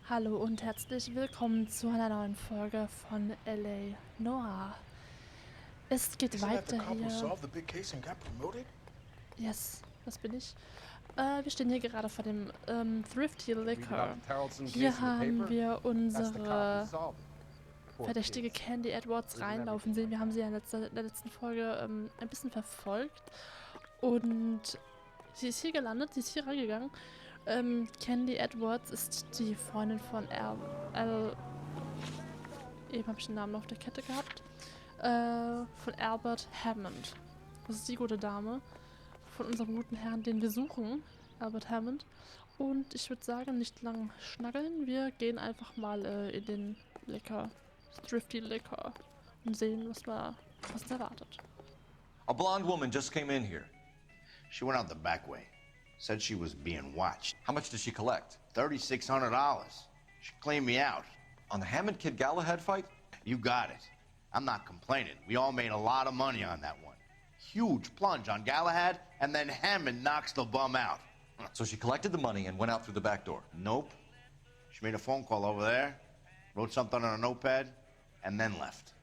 Hallo und herzlich willkommen zu einer neuen Folge von LA Noire. Es geht weiter hier. Yes, das bin ich. Wir stehen hier gerade vor dem Thrifty Liquor. Hier haben wir unsere verdächtige Candy Edwards reinlaufen sehen. Wir haben sie ja in der letzten Folge ein bisschen verfolgt. Und sie ist hier gelandet, sie ist hier reingegangen. Candy Edwards ist die Freundin von eben habe ich den Namen noch auf der Kette gehabt. Von Albert Hammond. Das ist die gute Dame von unserem guten Herrn, den wir suchen, Albert Hammond. Und ich würde sagen, nicht lang schnackeln. Wir gehen einfach mal in den Thrifty Liquor und sehen, was uns erwartet. A blonde woman just came in here. She went out the back way. Said she was being watched. How much did she collect? $3,600. She cleaned me out. On the Hammond Kid Galahad fight? You got it. I'm not complaining. We all made a lot of money on that one. Huge plunge on Galahad, and then Hammond knocks the bum out. So she collected the money and went out through the back door? Nope. She made a phone call over there, wrote something on a notepad, and then left.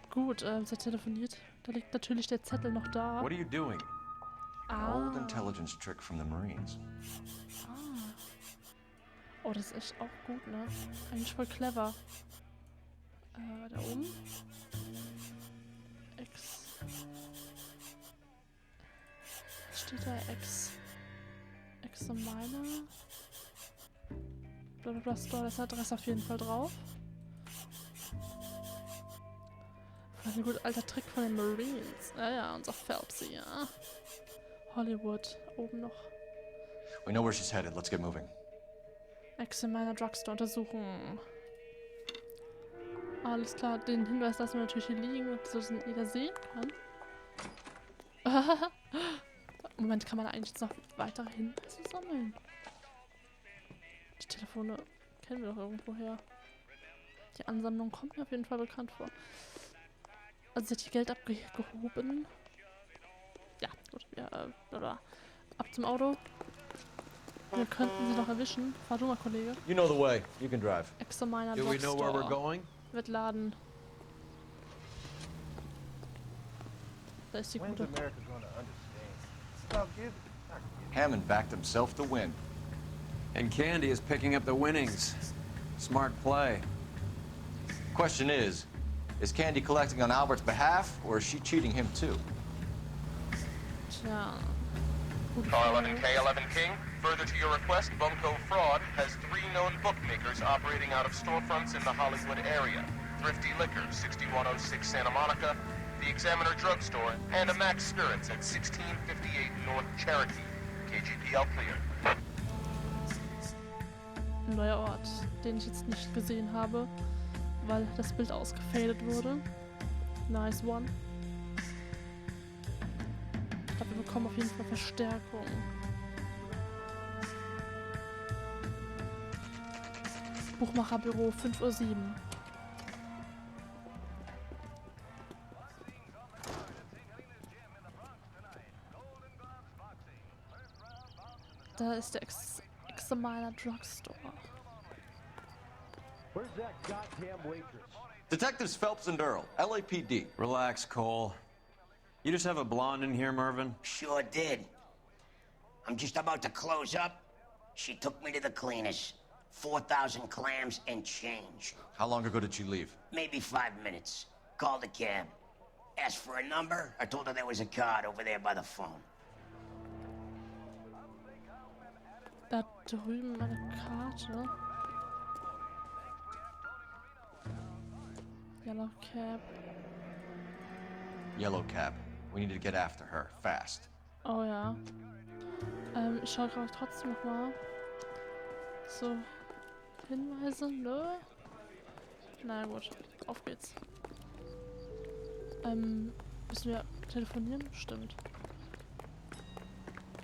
Gut, sie hat telefoniert. Da liegt natürlich der Zettel noch da. What are you doing? An old intelligence trick from the Marines. Oh, das ist echt auch gut, ne? Eigentlich voll clever. Da oben. Was steht da? Examiner. Blablabla Store, da ist Adresse auf jeden Fall drauf. Voll ein guter alter Trick von den Marines. Ja, unser Phelpsy, ja. Hollywood, oben noch. We know where she's headed. Let's get moving. Examiner Drugstore untersuchen. Alles klar, den Hinweis lassen wir natürlich hier liegen, dass jeder sehen kann. Moment, kann man da eigentlich jetzt noch weitere Hinweise sammeln? Die Telefone kennen wir doch irgendwo her. Die Ansammlung kommt mir auf jeden Fall bekannt vor. Also sie hat hier Geld abgehoben. Ja, gut. Ja, ab zum Auto. Wir könnten sie noch erwischen. Fahr du mal, Kollege. You know the way. You can drive. Examiner Do we know where we're Drugstore. going? Wird laden. Da ist die gute. Hammond backed himself to win. And Candy is picking up the winnings. Smart play. Question is Candy collecting on Albert's behalf, or is she cheating him too? Tja. Gute Car Frage. 11K 11 King, further to your request, Bunko Fraud has 3 known bookmakers operating out of storefronts in the Hollywood area. Thrifty Liquor, 6106 Santa Monica, the Examiner Drugstore, and a Max Spirits at 1658 North Cherokee. KGPL clear. Ein neuer Ort, den ich jetzt nicht gesehen habe, weil das Bild ausgefadet wurde. Nice one. Ich glaube, wir bekommen auf jeden Fall Verstärkung. Buchmacherbüro 5:07 Uhr. Da ist der Examiner Drugstore. Where's that goddamn waitress? Detectives Phelps and Earl, LAPD. Relax, Cole. You just have a blonde in here, Mervyn? Sure did. I'm just about to close up. She took me to the cleaners. 4,000 clams and change. How long ago did she leave? Maybe 5 minutes. Called a cab. Asked for a number. I told her there was a card over there by the phone. Da drüben eine Karte. Yellow Cab. Yellow cab. We need to get after her, fast. Oh ja. Ich schaue gerade trotzdem noch mal. So. Hinweise, ne? Na gut, auf geht's. Müssen wir telefonieren? Stimmt.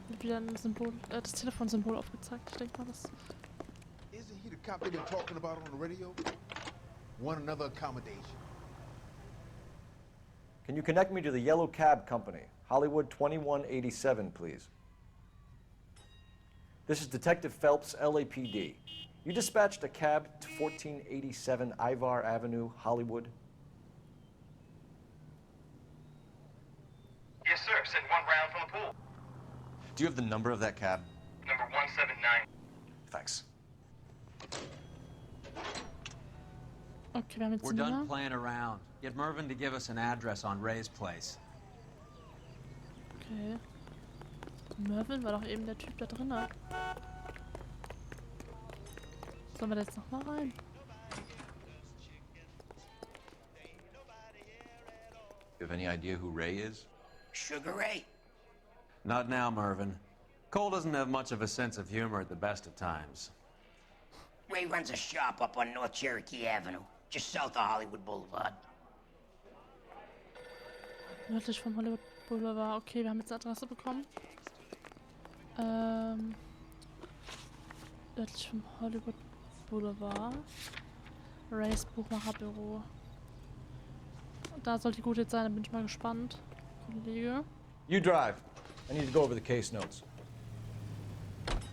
Wird wieder ein Symbol, das Telefonsymbol aufgezeigt. Ich denke mal, das. Isn't he the cop they've been talking about on the radio? Want another accommodation. Can you connect me to the Yellow Cab Company? Hollywood 2187, please. This is Detective Phelps, LAPD. You dispatched a cab to 1487 Ivar Avenue, Hollywood? Yes, sir. Send one round from the pool. Do you have the number of that cab? Number 179. Thanks. Okay, wir haben jetzt We're die done Nummer. playing around. Get Mervyn to give us an address on Ray's place. Okay. Mervyn war doch eben der Typ da drin. Sollen wir da jetzt nochmal rein? You have any idea who Ray is? Sugar Ray? Not now, Mervyn. Cole doesn't have much of a sense of humor at the best of times. Ray runs a shop up on North Cherokee Avenue, just south of Hollywood Boulevard. Nördlich vom Hollywood Boulevard. Okay, wir haben jetzt eine Adresse bekommen. Nördlich vom Hollywood Boulevard. Rays Buchmacherbüro. Da soll die gut jetzt sein, da bin ich mal gespannt. Kollege. You drive. I need to go over the case notes.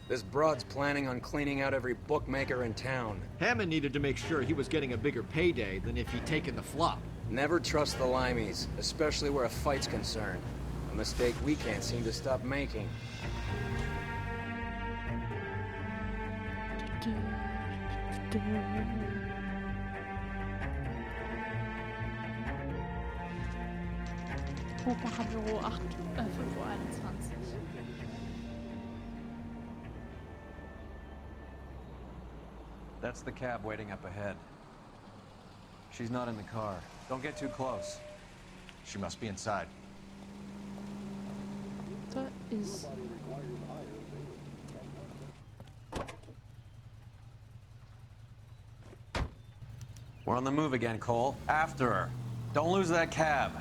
This broad's planning on cleaning out every bookmaker in town. Hammond needed to make sure he was getting a bigger payday than if he'd taken the flop. Never trust the limeys, especially where a fight's concerned. A mistake we can't seem to stop making. Buchmacherbüro 5:21 Uhr. That's the cab waiting up ahead. She's not in the car. Don't get too close. She must be inside. Da ist. We're on the move again, Cole. After her. Don't lose that cab.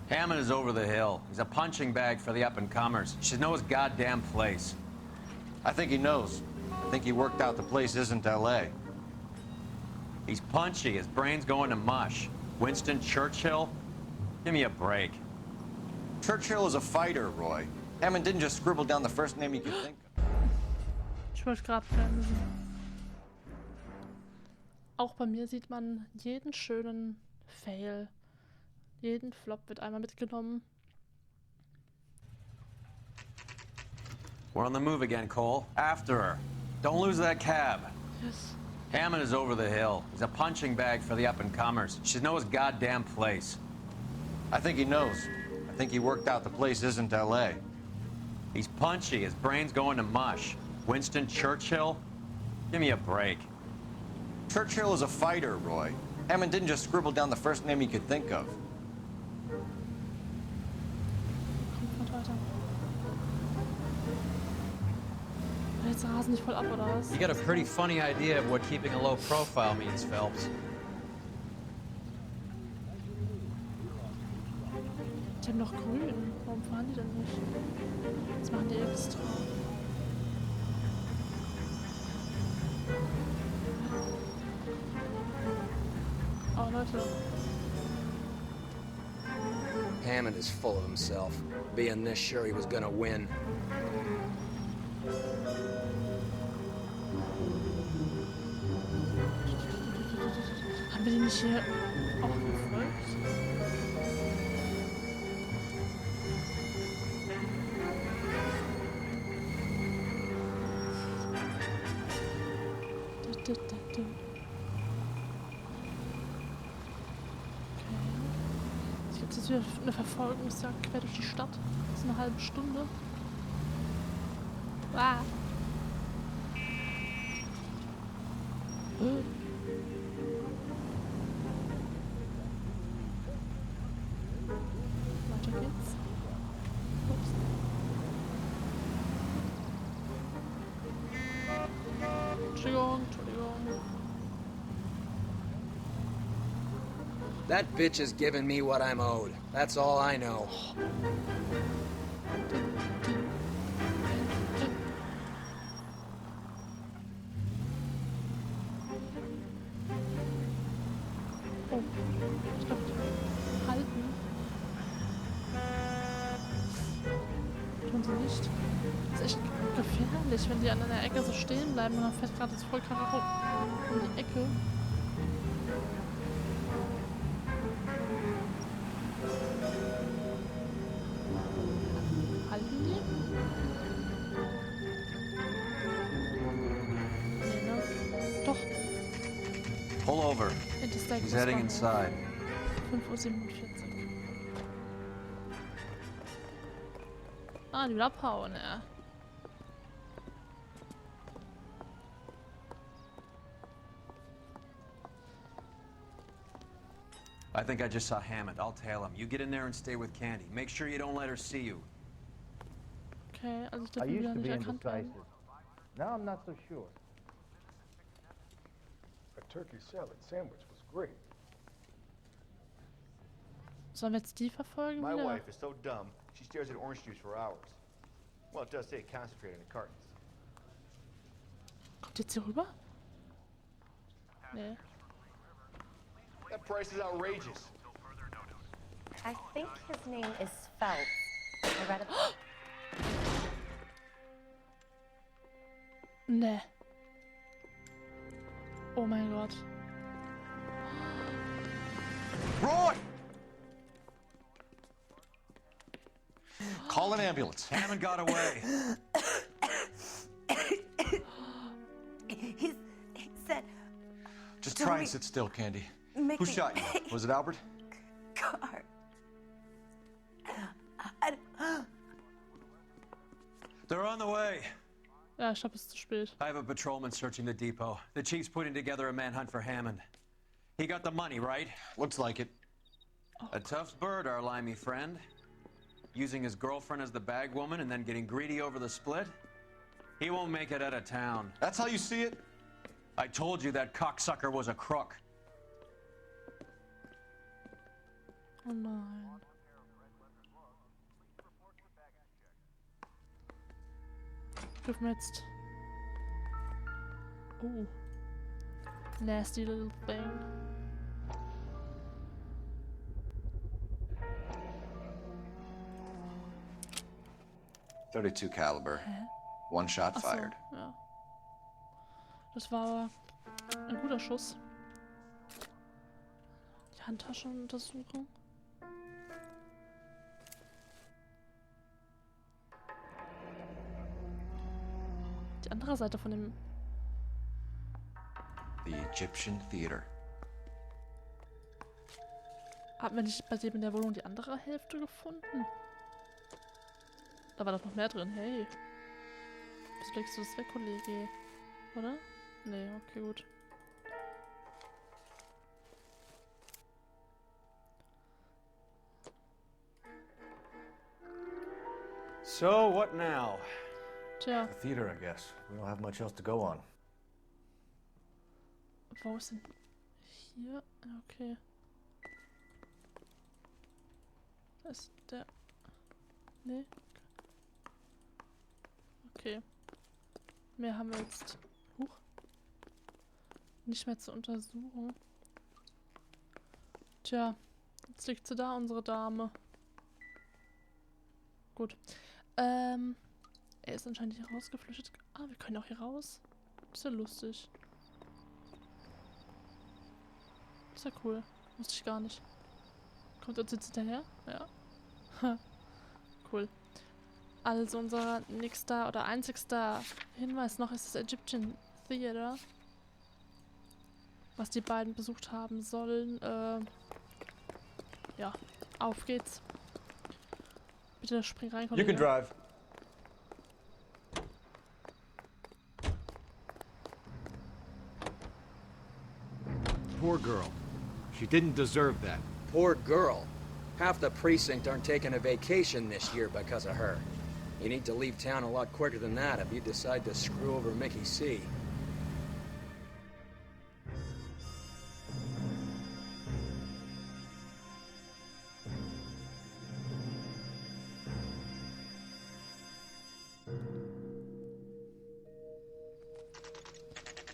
Hammond is over the hill. He's a punching bag for the up-and-comers. He should know his goddamn place. I think he knows. I think he worked out the place isn't L.A. He's punchy. His brain's going to mush. Winston Churchill? Give me a break. Churchill is a fighter, Roy. Hammond didn't just scribble down the first name he could think of. Ich wollte gerade bremsen. Auch bei mir sieht man jeden schönen Fail. Jeden Flop wird einmal mitgenommen. We're on the move again, Cole. After her. Don't lose that cab. Yes. Hammond is over the hill. He's a punching bag for the up-and-comers. He should know his goddamn place. I think he knows. I think he worked out the place isn't L.A. He's punchy. His brain's going to mush. Winston Churchill? Give me a break. Churchill is a fighter, Roy. Hammond didn't just scribble down the first name he could think of. Kommt weiter. Jetzt rasen nicht voll ab, oder was? You got a pretty funny idea of what keeping a low profile means, Phelps. Die haben doch grün. Warum fahren die denn nicht? Das machen die extra. Oh, Leute. Hammond is full of himself, being this sure he was gonna win. Haben wir die nicht hier auch gefolgt? Okay. Es gibt jetzt wieder eine Verfolgungsjagd quer durch die Stadt. Das ist eine halbe Stunde. Ah. Weiter geht's. Ups. Entschuldigung. That bitch is giving me what I'm owed. That's all I know. Oh, ich glaube, halten. Tun sie nicht. Das ist echt gefährlich, wenn die an einer Ecke so stehen bleiben und dann fährt gerade das voll Karacho um die Ecke. Halten die? Nee, ne? Doch. Pull over. He's heading inside. 5:47 Uhr. Ah, die will abhauen, ja. I think I just saw Hammond. I'll tail him. You get in there and stay with Candy. Make sure you don't let her see you. Okay, also ich darf ihn wieder nicht erkannt werden. Now I'm not so sure. A turkey salad sandwich was great. Sollen wir jetzt die verfolgen My wieder? wife is so dumb, she stares at orange juice for hours. Well, it does say concentrated in cartons. Kommt jetzt hier rüber? Nee. That price is outrageous. I think his name is Phelps. I read it. Nee. Oh mein Gott. Roy! Call an ambulance. Hammond got away. He said... Just try and sit still, Candy. Who shot you? Was it Albert? Car. They're on the way. Ja, ich glaube, es ist zu spät. I have a patrolman searching the depot. The chief's putting together a manhunt for Hammond. He got the money, right? Looks like it. A tough bird, our limey friend. Using his girlfriend as the bag woman and then getting greedy over the split? He won't make it out of town. That's how you see it? I told you that cocksucker was a crook. Oh nein. Dürfen wir jetzt... Oh. Nasty little thing. .32 caliber. One shot Ach so, fired. ja. Das war ein guter Schuss. Die Handtasche untersuchen. Die andere Seite von dem... The Egyptian Theater. Haben wir nicht bei dem in der Wohnung die andere Hälfte gefunden? Da war doch noch mehr drin, hey. Wieso legst du das weg, Kollege? Oder? Nee, okay, gut. So, what now? Tja. The theater, I guess. We don't have much else to go on. Wo ist denn... Hier? Okay. Da ist der... Nee. Okay. Mehr haben wir jetzt... Nicht mehr zu untersuchen. Tja. Jetzt liegt sie da, unsere Dame. Gut. Er ist anscheinend hier rausgeflüchtet. Ah, wir können auch hier raus. Ist ja lustig. Ist ja cool. Wusste ich gar nicht. Kommt uns jetzt hinterher? Ja. Cool. Also unser nächster oder einzigster Hinweis noch ist das Egyptian Theater. Was die beiden besucht haben sollen. Ja, auf geht's. Bitte spring rein, Kollege. You can drive. Poor girl. She didn't deserve that. Poor girl. Half the precinct aren't taking a vacation this year because of her. You need to leave town a lot quicker than that if you decide to screw over Mickey C.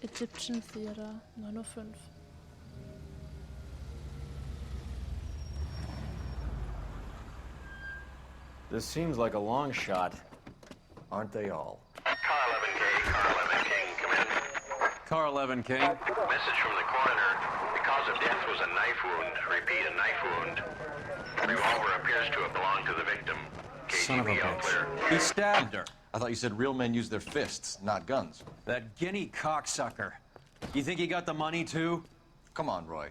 Egyptian Theater, 9:05 Uhr. This seems like a long shot. Aren't they all? Car 11 King. Message from the coroner. The cause of death was a knife wound. Repeat, a knife wound. Revolver appears to have belonged to the victim. Son of a KGB all clear. bitch. He stabbed her. I thought you said real men use their fists, not guns. That guinea cocksucker. You think he got the money too? Come on, Roy.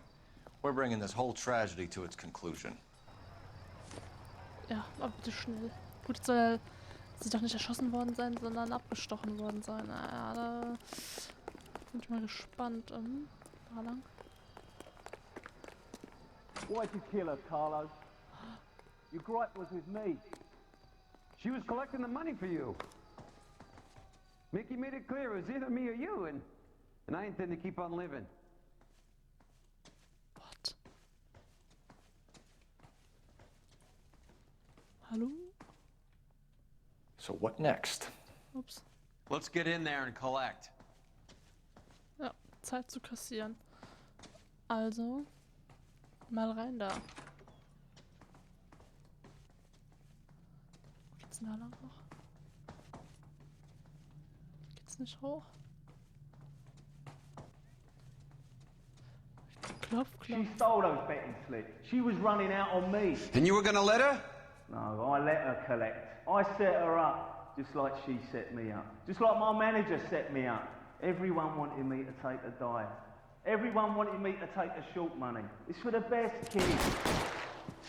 We're bringing this whole tragedy to its conclusion. Ja, aber bitte schnell. Gut, jetzt soll sie doch nicht erschossen worden sein, sondern abgestochen worden sein. Naja, da bin ich mal gespannt. Da lang. Why'd you kill her, Carlo? Your gripe was with me. She was collecting the money for you. Mickey made it clear it was either me or you, and I intend to keep on living. What? Hallo? So what next? Ups. Let's get in there and collect. Ja, Zeit zu kassieren. Also, mal rein da. Geht's denn da lang noch? Geht's nicht hoch? Klopf, klopf. She stole those betting slips. She was running out on me. And you were gonna let her? No, I let her collect. I set her up, just like she set me up. Just like my manager set me up. Everyone wanted me to take a dive. Everyone wanted me to take the short money. It's for the best, kid.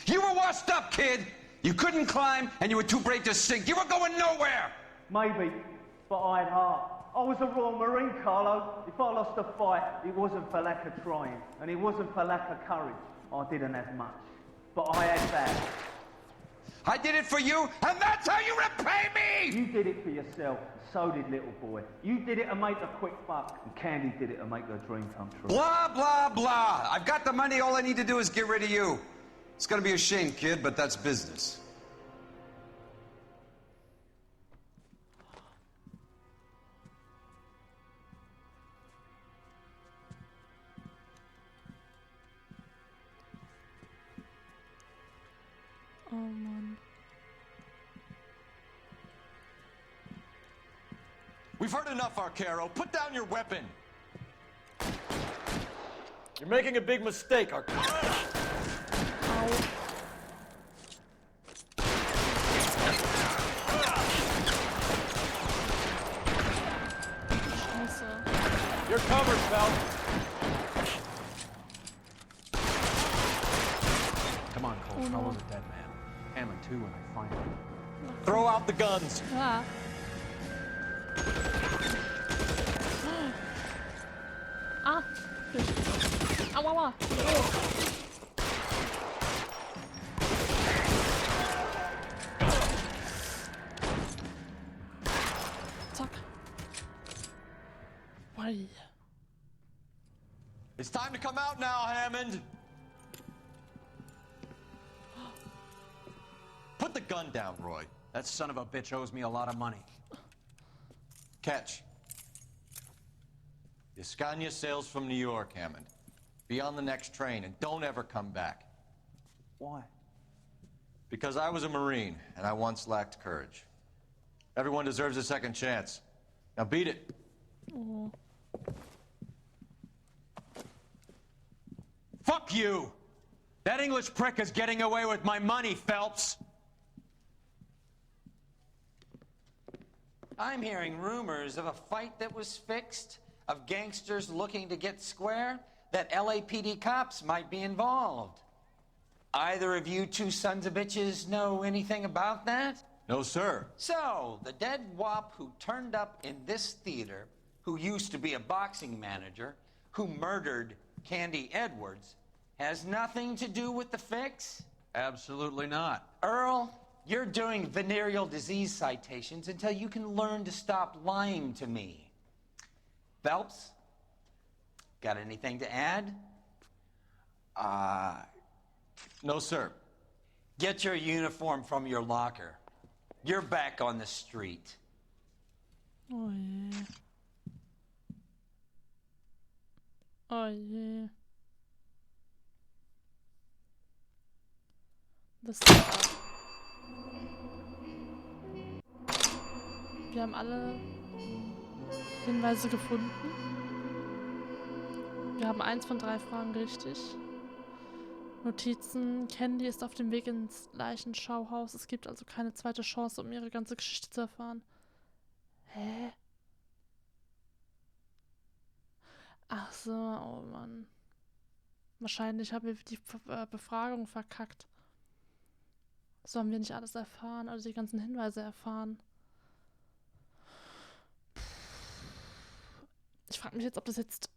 You were washed up, kid! You couldn't climb, and you were too brave to sink. You were going nowhere! Maybe, but I had heart. I was a Royal Marine, Carlo. If I lost a fight, it wasn't for lack of trying, and it wasn't for lack of courage. I didn't have much, but I had that. I did it for you, and that's how you repay me! You did it for yourself, so did little boy. You did it to make a quick buck, and Candy did it to make her dream come true. Blah, blah, blah. I've got the money. All I need to do is get rid of you. It's gonna be a shame, kid, but that's business. Oh Mann. We've heard enough, Arcaro. Put down your weapon. You're making a big mistake, Arcaro. Scheiße. You're covered, pal. Come on, Cole. Carlo's a dead man. Hammond too when I find him. Throw out the guns. Ah. Ah. Aua, aua. Oh. Zack. Why? It's time to come out now, Hammond. Put the gun down, Roy. That son of a bitch owes me a lot of money. Catch. The Scania sails from New York, Hammond. Be on the next train and don't ever come back. Why? Because I was a Marine and I once lacked courage. Everyone deserves a second chance. Now beat it. Oh. Fuck you! That English prick is getting away with my money, Phelps! I'm hearing rumors of a fight that was fixed, of gangsters looking to get square, that LAPD cops might be involved. Either of you two sons of bitches know anything about that? No, sir. So, the dead wop who turned up in this theater, who used to be a boxing manager, who murdered Candy Edwards, has nothing to do with the fix? Absolutely not. Earl, you're doing venereal disease citations until you can learn to stop lying to me. Phelps, got anything to add? No, sir. Get your uniform from your locker. You're back on the street. Oh yeah. Oh yeah. Das wir haben alle Hinweise gefunden. Wir haben 1 von 3 Fragen richtig. Notizen. Candy ist auf dem Weg ins Leichenschauhaus. Es gibt also keine zweite Chance, um ihre ganze Geschichte zu erfahren. Hä? Ach so, oh Mann. Wahrscheinlich haben wir die Befragung verkackt. So haben wir nicht alles erfahren, also die ganzen Hinweise erfahren. Ich frage mich jetzt, ob das jetzt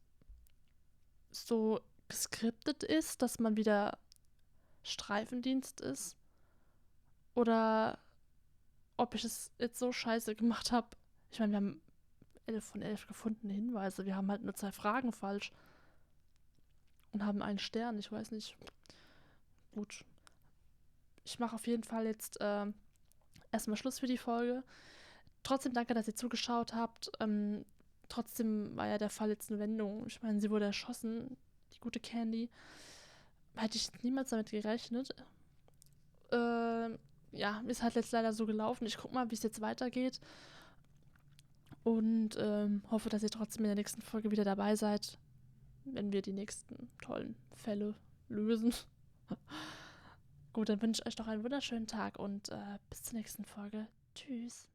so geskriptet ist, dass man wieder Streifendienst ist. Oder ob ich es jetzt so scheiße gemacht habe. Ich meine, wir haben 11 von 11 gefundene Hinweise. Wir haben halt nur 2 Fragen falsch. Und haben einen Stern. Ich weiß nicht. Gut. Ich mache auf jeden Fall jetzt erstmal Schluss für die Folge. Trotzdem danke, dass ihr zugeschaut habt. Trotzdem war ja der Fall jetzt eine Wendung. Ich meine, sie wurde erschossen. Die gute Candy. Hätte ich niemals damit gerechnet. Ja, ist halt jetzt leider so gelaufen. Ich guck mal, wie es jetzt weitergeht. Und hoffe, dass ihr trotzdem in der nächsten Folge wieder dabei seid, wenn wir die nächsten tollen Fälle lösen. Gut, dann wünsche ich euch noch einen wunderschönen Tag und bis zur nächsten Folge. Tschüss.